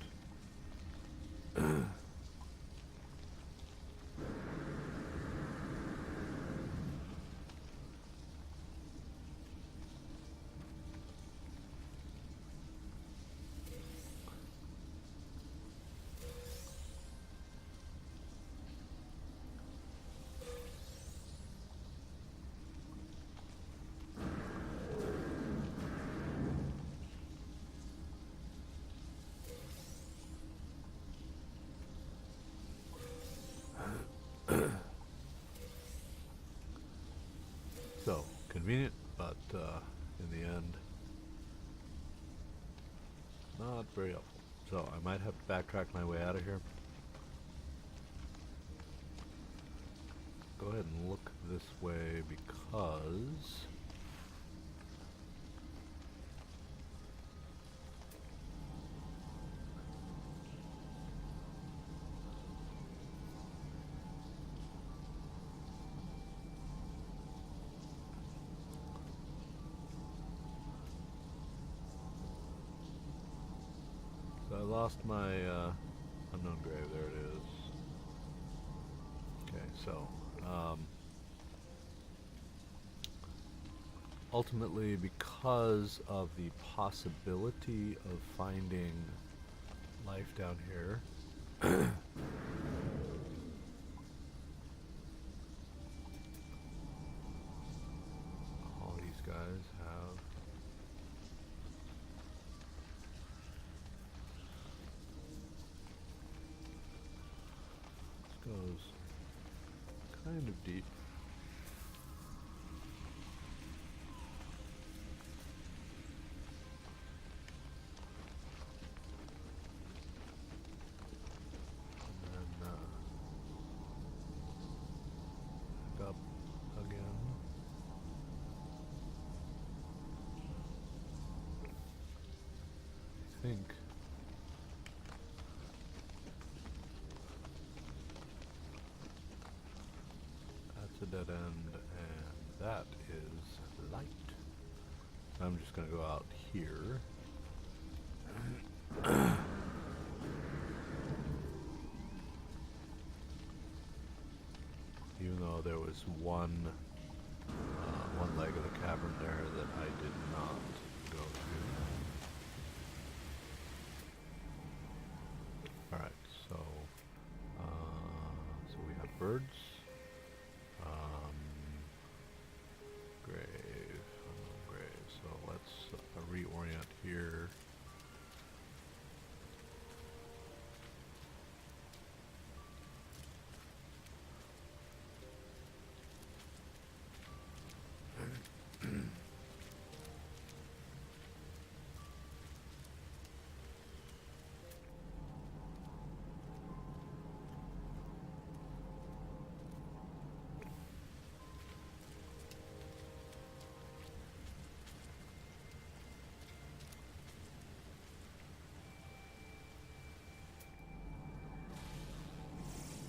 convenient, but in the end, not very helpful. So I might have to backtrack my way out of here. Go ahead and look this way because I lost my unknown grave. There it is. Okay, so ultimately, because of the possibility of finding life down here, all these guys have goes kind of deep. And then back up again. I think a dead end, and that is light. I'm just going to go out here. Even though there was one leg of the cavern there that I did not go to. Alright, so we have birds. Grave. So let's reorient here.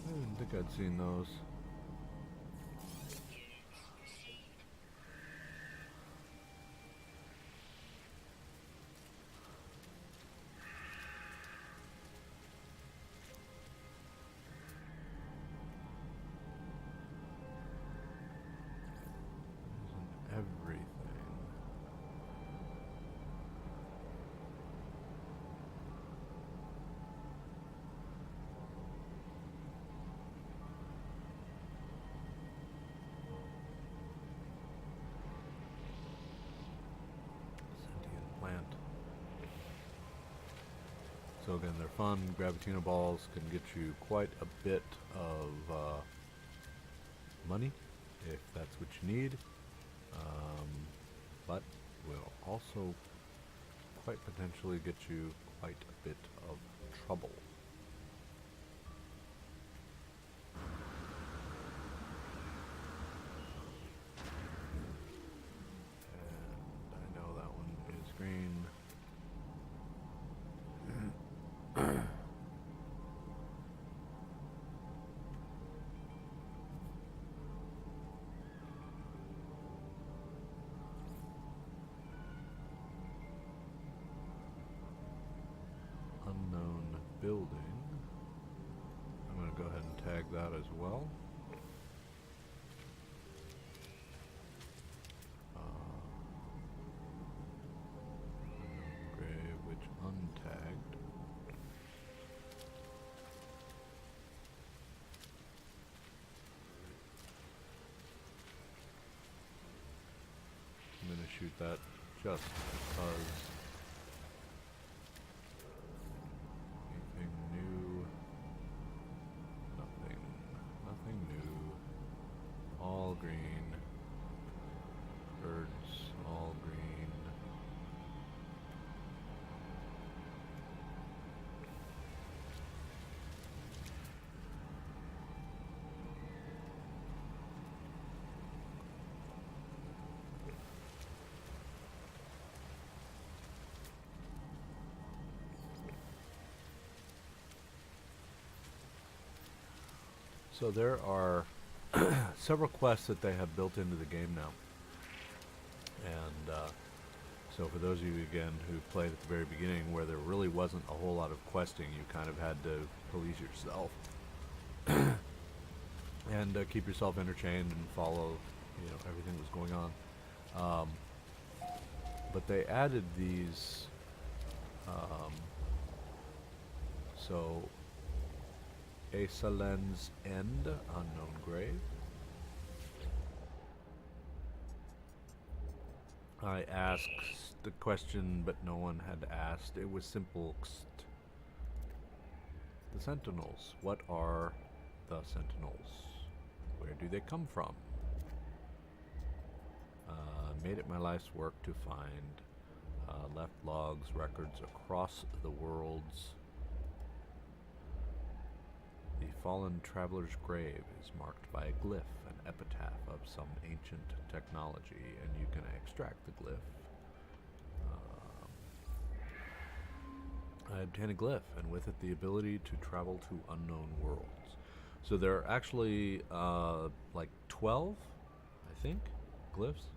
I didn't think I'd seen those. Isn't everything. Plant. So again, they're fun. Gravitino balls can get you quite a bit of money if that's what you need, but will also quite potentially get you quite a bit of trouble. Green. Unknown building. I'm going to go ahead and tag that as well. Untagged. I'm going to shoot that just because anything new, nothing new, all green, So there are several quests that they have built into the game now. And so for those of you, again, who played at the very beginning where there really wasn't a whole lot of questing, you kind of had to police yourself and keep yourself entertained and follow, everything that was going on. But they added these, so Asalen's End, Unknown Grave. I asked the question, but no one had asked. It was simple. The Sentinels. What are the Sentinels? Where do they come from? Made it my life's work to find left logs, records across the worlds. The fallen traveler's grave is marked by a glyph, an epitaph of some ancient technology, and you can extract the glyph. I obtain a glyph, and with it the ability to travel to unknown worlds. So there are actually like 12, I think, glyphs.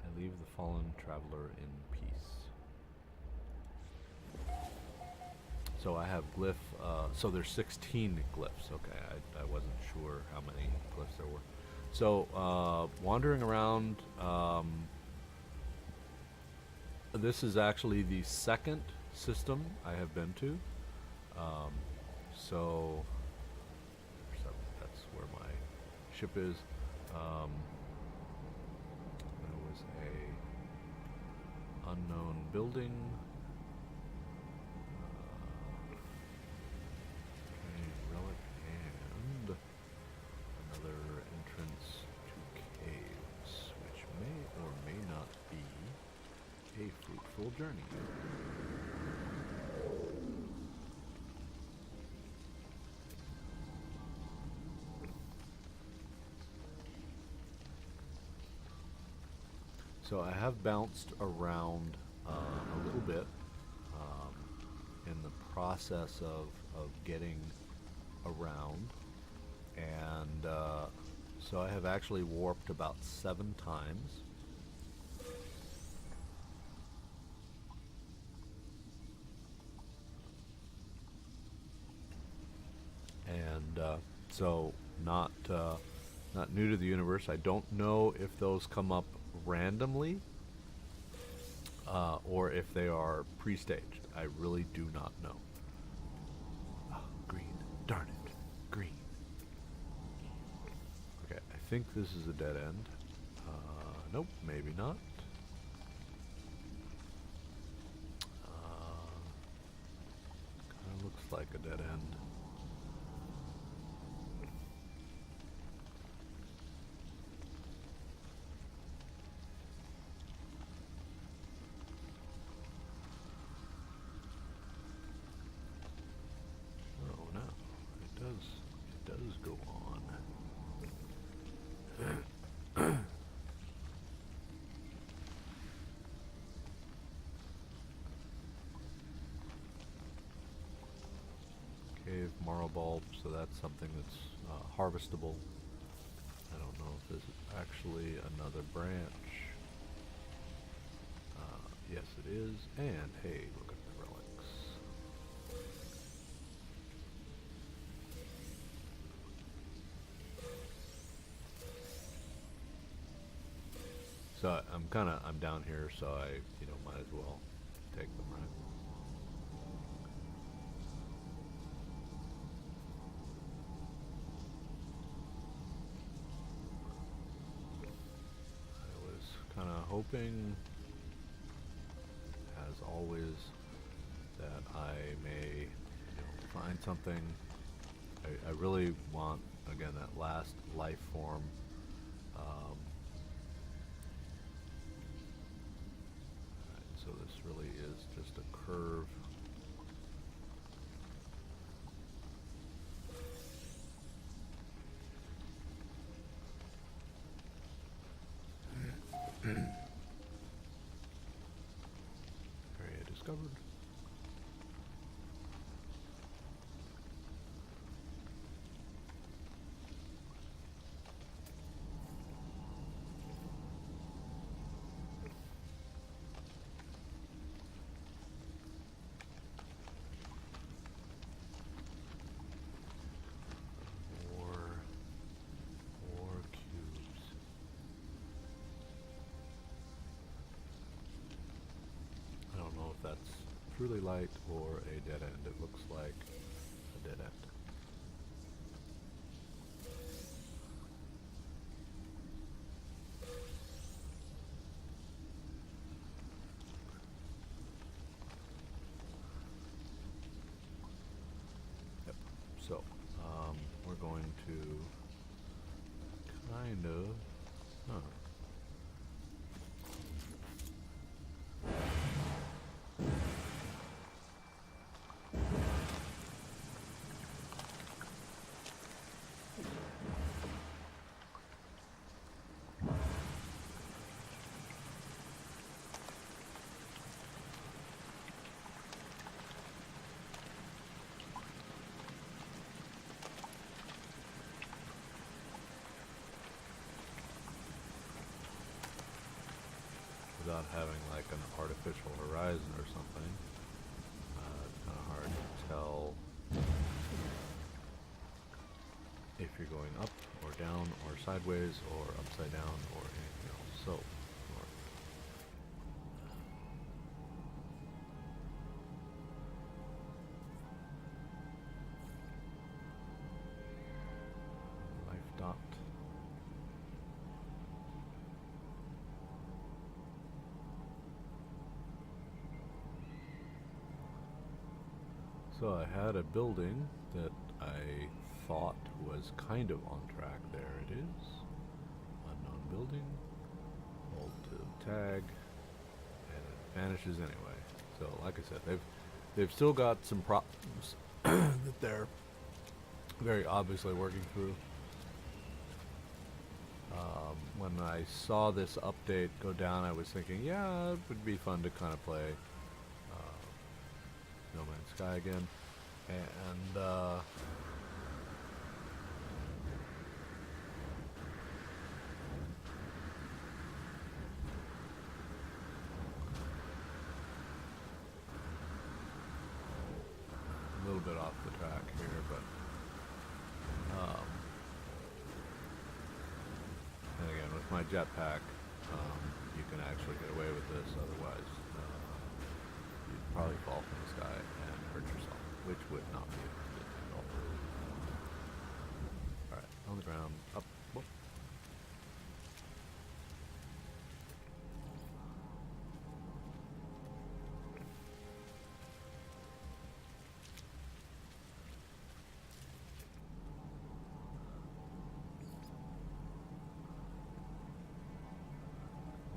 I leave the fallen traveler in peace. So I have glyph, so there's 16 glyphs. Okay, I wasn't sure how many glyphs there were. So wandering around, this is actually the second system I have been to. So that's where my ship is. There was a unknown building. Relic and another entrance to caves, which may or may not be a fruitful journey. So I have bounced around a little bit in the process of getting around, and so I have actually warped about 7 times. And so not new to the universe. I don't know if those come up randomly or if they are pre-staged. I really do not know. Oh, green. Darn it. Green. Okay, I think this is a dead end. Nope, maybe not. Kind of looks like a dead end. It does go on. Cave marrow bulb, so that's something that's harvestable. I don't know if this is actually another branch. Yes, it is. And hey, look at the relics. So I'm down here, so I, might as well take them, right? I was kind of hoping, as always, that I may, find something. I really want, again, that last life form. So this really is just a curve. Area discovered. truly light or a dead end. It looks like a dead end. Yep. So, we're going to kind of, huh. Without having like an artificial horizon or something, it's kind of hard to tell if you're going up or down or sideways or upside down or anything else. So, life dot. So I had a building that I thought was kind of on track. There it is. Unknown building. Hold to tag. And it vanishes anyway. So like I said, they've still got some problems that they're very obviously working through. When I saw this update go down, I was thinking, yeah, it would be fun to kind of play No Man's Sky again, and a little bit off the track here, but and again with my jetpack, you can actually get away with this. Otherwise, you'd probably fall from the sky and hurt yourself, which would not be a good thing at all. Alright, on the ground, up, whoop.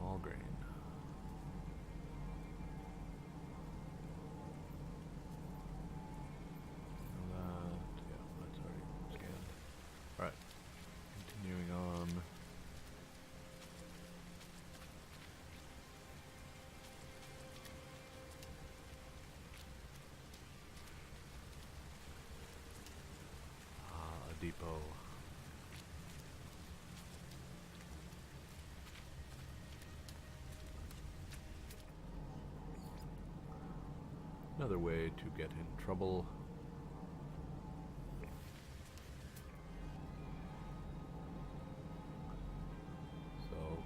All grain. Alright, continuing on. A depot. Another way to get in trouble.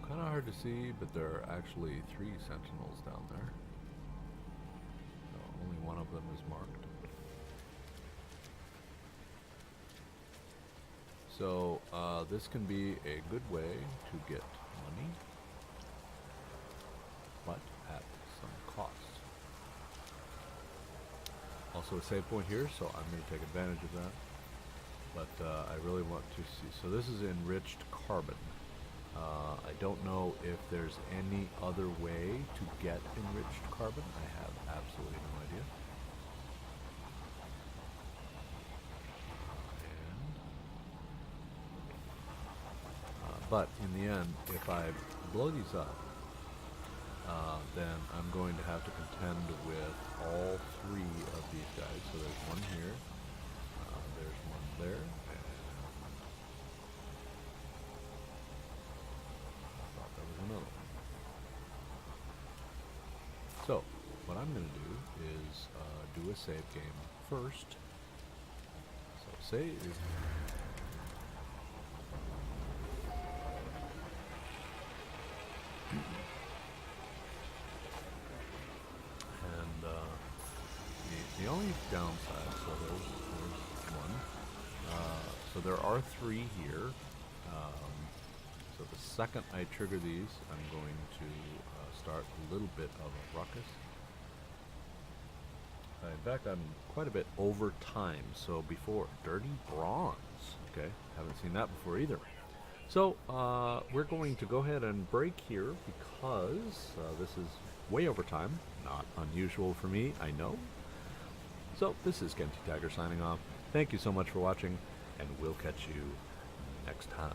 Kind of hard to see, but there are actually 3 sentinels down there. So only one of them is marked. So this can be a good way to get money, but at some cost. Also a save point here, so I'm going to take advantage of that. But I really want to see. So this is enriched carbon. I don't know if there's any other way to get enriched carbon. I have absolutely no idea. But in the end, if I blow these up, then I'm going to have to contend with all 3 of these guys. So there's one here, there's one there, and I thought there was another one. So what I'm going to do is do a save game first. So save. downside. So there's one. So there are 3 here. So the second I trigger these, I'm going to start a little bit of a ruckus. In fact, I'm quite a bit over time. So before, dirty bronze. Okay, haven't seen that before either. So we're going to go ahead and break here because this is way over time. Not unusual for me, I know. So this is Genty Tiger signing off. Thank you so much for watching, and we'll catch you next time.